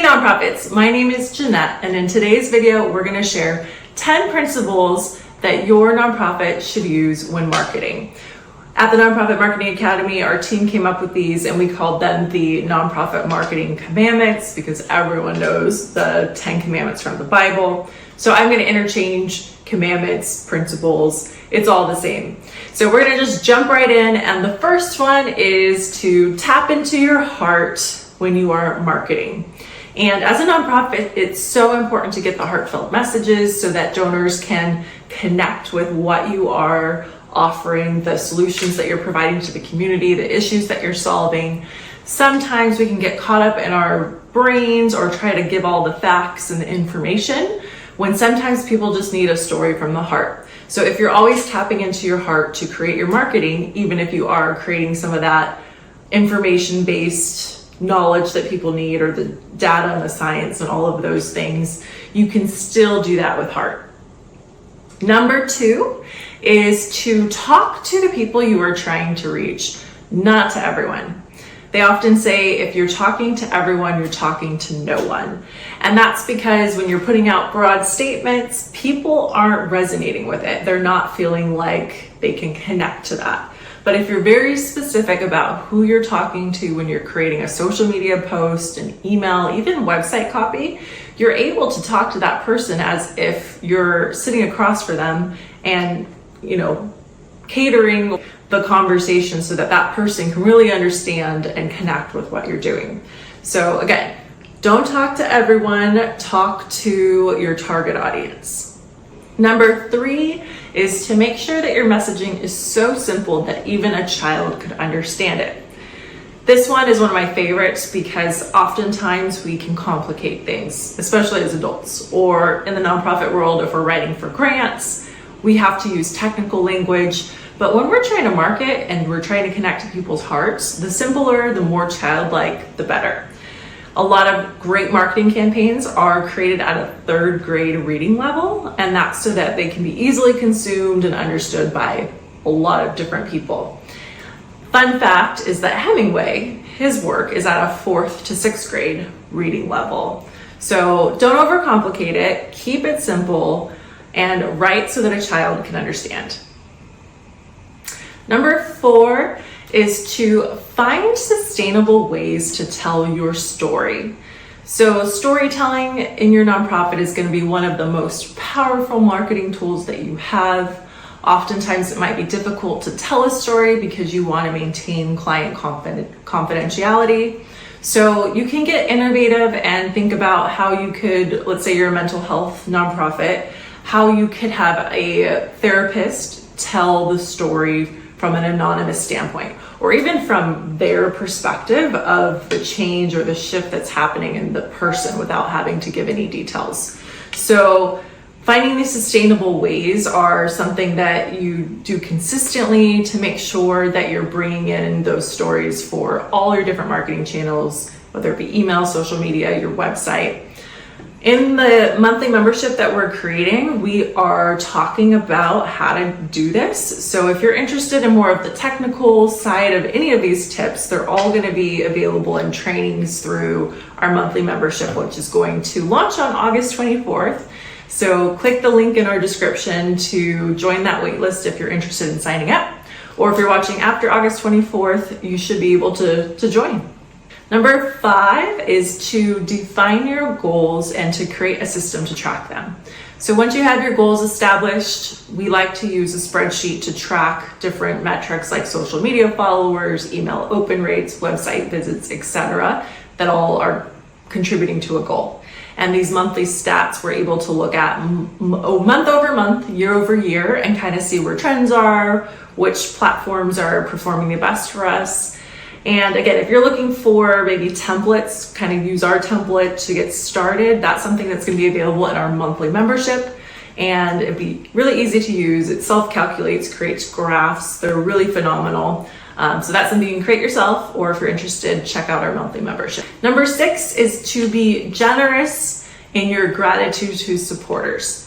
nonprofits, my name is Jeanette, and in today's video, we're going to share 10 principles that your nonprofit should use when marketing. At the Nonprofit Marketing Academy, our team came up with these and we called them the Nonprofit Marketing Commandments because everyone knows the 10 commandments from the Bible. So I'm going to interchange commandments, principles, it's all the same. So we're going to just jump right in, and the first one is to tap into your heart when you are marketing. And as a nonprofit, it's so important to get the heartfelt messages so that donors can connect with what you are offering, the solutions that you're providing to the community, the issues that you're solving. Sometimes we can get caught up in our brains or try to give all the facts and the information when sometimes people just need a story from the heart. So if you're always tapping into your heart to create your marketing, even if you are creating some of that information-based knowledge that people need or the data and the science and all of those things, you can still do that with heart. Number 2 is to talk to the people you are trying to reach, not to everyone. They often say if you're talking to everyone, you're talking to no one. And that's because when you're putting out broad statements, people aren't resonating with it. They're not feeling like they can connect to that. But if you're very specific about who you're talking to when you're creating a social media post, an email, even website copy, you're able to talk to that person as if you're sitting across from them and, catering the conversation so that that person can really understand and connect with what you're doing. So again, don't talk to everyone, talk to your target audience. Number 3 is to make sure that your messaging is so simple that even a child could understand it. This one is one of my favorites because oftentimes we can complicate things, especially as adults, or in the nonprofit world, if we're writing for grants, we have to use technical language. But when we're trying to market and we're trying to connect to people's hearts, the simpler, the more childlike, the better. A lot of great marketing campaigns are created at a 3rd grade reading level, and that's so that they can be easily consumed and understood by a lot of different people. Fun fact is that Hemingway, his work is at a 4th to 6th grade reading level. So don't overcomplicate it, keep it simple, and write so that a child can understand. Number 4 is to find sustainable ways to tell your story. So storytelling in your nonprofit is going to be one of the most powerful marketing tools that you have. Oftentimes it might be difficult to tell a story because you want to maintain client confidentiality. So you can get innovative and think about how you could, let's say you're a mental health nonprofit, how you could have a therapist tell the story from an anonymous standpoint, or even from their perspective of the change or the shift that's happening in the person without having to give any details. So finding these sustainable ways are something that you do consistently to make sure that you're bringing in those stories for all your different marketing channels, whether it be email, social media, your website. In the monthly membership that we're creating, we are talking about how to do this. So if you're interested in more of the technical side of any of these tips, they're all going to be available in trainings through our monthly membership, which is going to launch on August 24th. So click the link in our description to join that waitlist if you're interested in signing up. Or if you're watching after August 24th, you should be able to join. Number 5 is to define your goals and to create a system to track them. So once you have your goals established, we like to use a spreadsheet to track different metrics like social media followers, email open rates, website visits, etc., that all are contributing to a goal. And these monthly stats we're able to look at month over month, year over year, and kind of see where trends are, which platforms are performing the best for us. And again, if you're looking for maybe templates, kind of use our template to get started, that's something that's going to be available in our monthly membership. And it'd be really easy to use. It self-calculates, creates graphs. They're really phenomenal. So that's something you can create yourself, or if you're interested, check out our monthly membership. Number 6 is to be generous in your gratitude to supporters.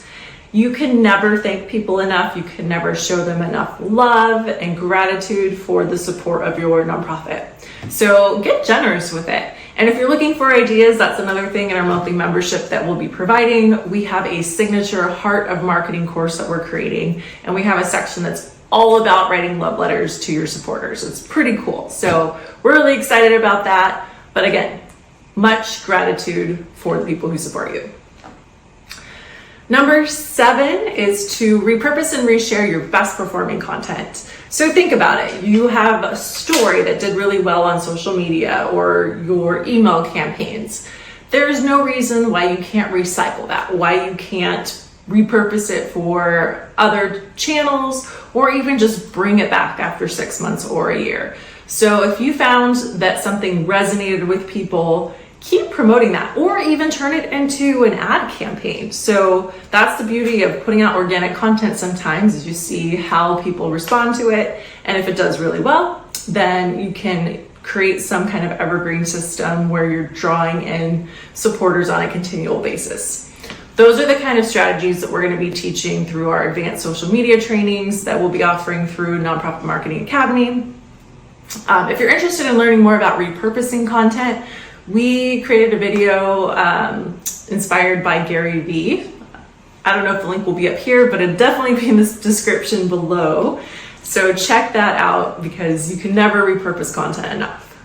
You can never thank people enough. You can never show them enough love and gratitude for the support of your nonprofit. So get generous with it And if you're looking for ideas, that's another thing in our monthly membership that we'll be providing. We have a signature Heart of Marketing course that we're creating, and we have a section that's all about writing love letters to your supporters. It's pretty cool. So we're really excited about that. But again, much gratitude for the people who support you. Number 7 is to repurpose and reshare your best performing content. So think about it. You have a story that did really well on social media or your email campaigns. There's no reason why you can't recycle that, why you can't repurpose it for other channels, or even just bring it back after 6 months or a year. So if you found that something resonated with people, keep promoting that, or even turn it into an ad campaign. So that's the beauty of putting out organic content sometimes, is you see how people respond to it. And if it does really well, then you can create some kind of evergreen system where you're drawing in supporters on a continual basis. Those are the kind of strategies that we're going to be teaching through our advanced social media trainings that we'll be offering through Nonprofit Marketing Academy. If you're interested in learning more about repurposing content, we created a video inspired by GARYVEE. I don't know if the link will be up here, but it'll definitely be in the description below. So check that out, because you can never repurpose content enough.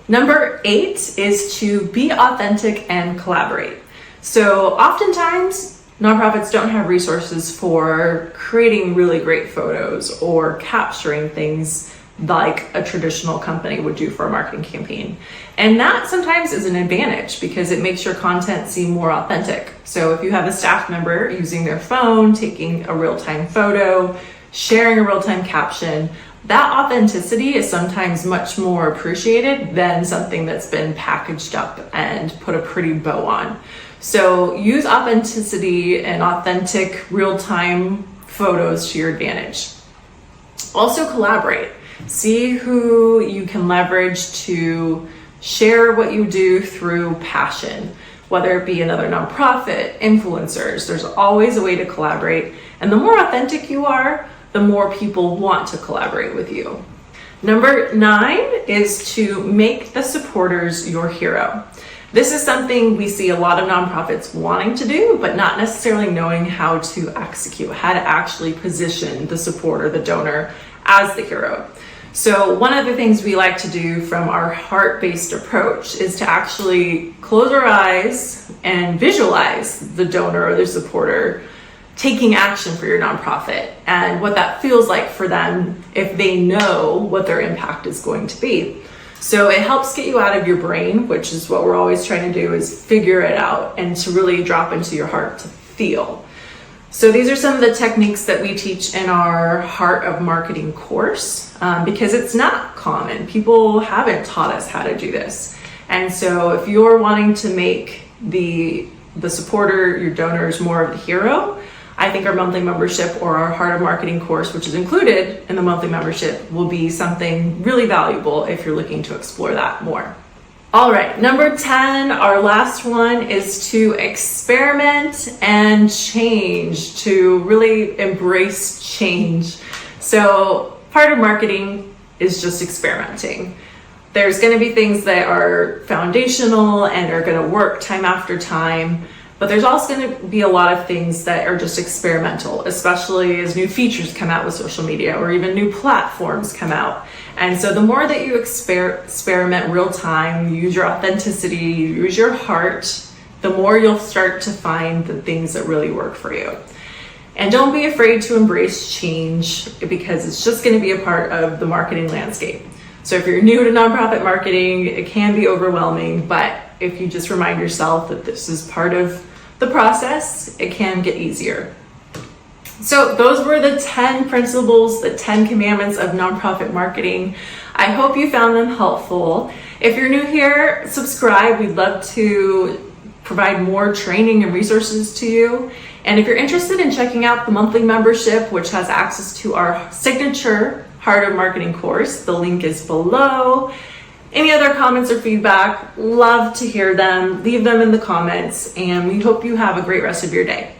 Number 8 is to be authentic and collaborate. So oftentimes, nonprofits don't have resources for creating really great photos or capturing things like a traditional company would do for a marketing campaign. And that sometimes is an advantage because it makes your content seem more authentic. So if you have a staff member using their phone, taking a real-time photo, sharing a real-time caption, that authenticity is sometimes much more appreciated than something that's been packaged up and put a pretty bow on. So use authenticity and authentic real-time photos to your advantage. Also collaborate. See who you can leverage to share what you do through passion, whether it be another nonprofit, influencers. There's always a way to collaborate. And the more authentic you are, the more people want to collaborate with you. Number 9 is to make the supporters your hero. This is something we see a lot of nonprofits wanting to do, but not necessarily knowing how to execute, how to actually position the supporter, the donor, as the hero. So one of the things we like to do from our heart-based approach is to actually close our eyes and visualize the donor or the supporter taking action for your nonprofit and what that feels like for them if they know what their impact is going to be. So it helps get you out of your brain, which is what we're always trying to do, is figure it out and to really drop into your heart to feel. So these are some of the techniques that we teach in our Heart of Marketing course, because it's not common. People haven't taught us how to do this. And so if you're wanting to make the supporter, your donors, more of the hero, I think our monthly membership or our Heart of Marketing course, which is included in the monthly membership, will be something really valuable if you're looking to explore that more. All right, number 10, our last one, is to experiment and change, to really embrace change. So part of marketing is just experimenting. There's going to be things that are foundational and are going to work time after time, but there's also going to be a lot of things that are just experimental, especially as new features come out with social media or even new platforms come out. And so the more that you experiment real time, use your authenticity, use your heart, the more you'll start to find the things that really work for you. And don't be afraid to embrace change, because it's just going to be a part of the marketing landscape. So if you're new to nonprofit marketing, it can be overwhelming, but if you just remind yourself that this is part of the process, it can get easier. So those were the 10 principles, the 10 commandments of nonprofit marketing. I hope you found them helpful. If you're new here, subscribe. We'd love to provide more training and resources to you. And if you're interested in checking out the monthly membership, which has access to our signature Heart of Marketing course, the link is below. Any other comments or feedback, love to hear them. Leave them in the comments, and we hope you have a great rest of your day.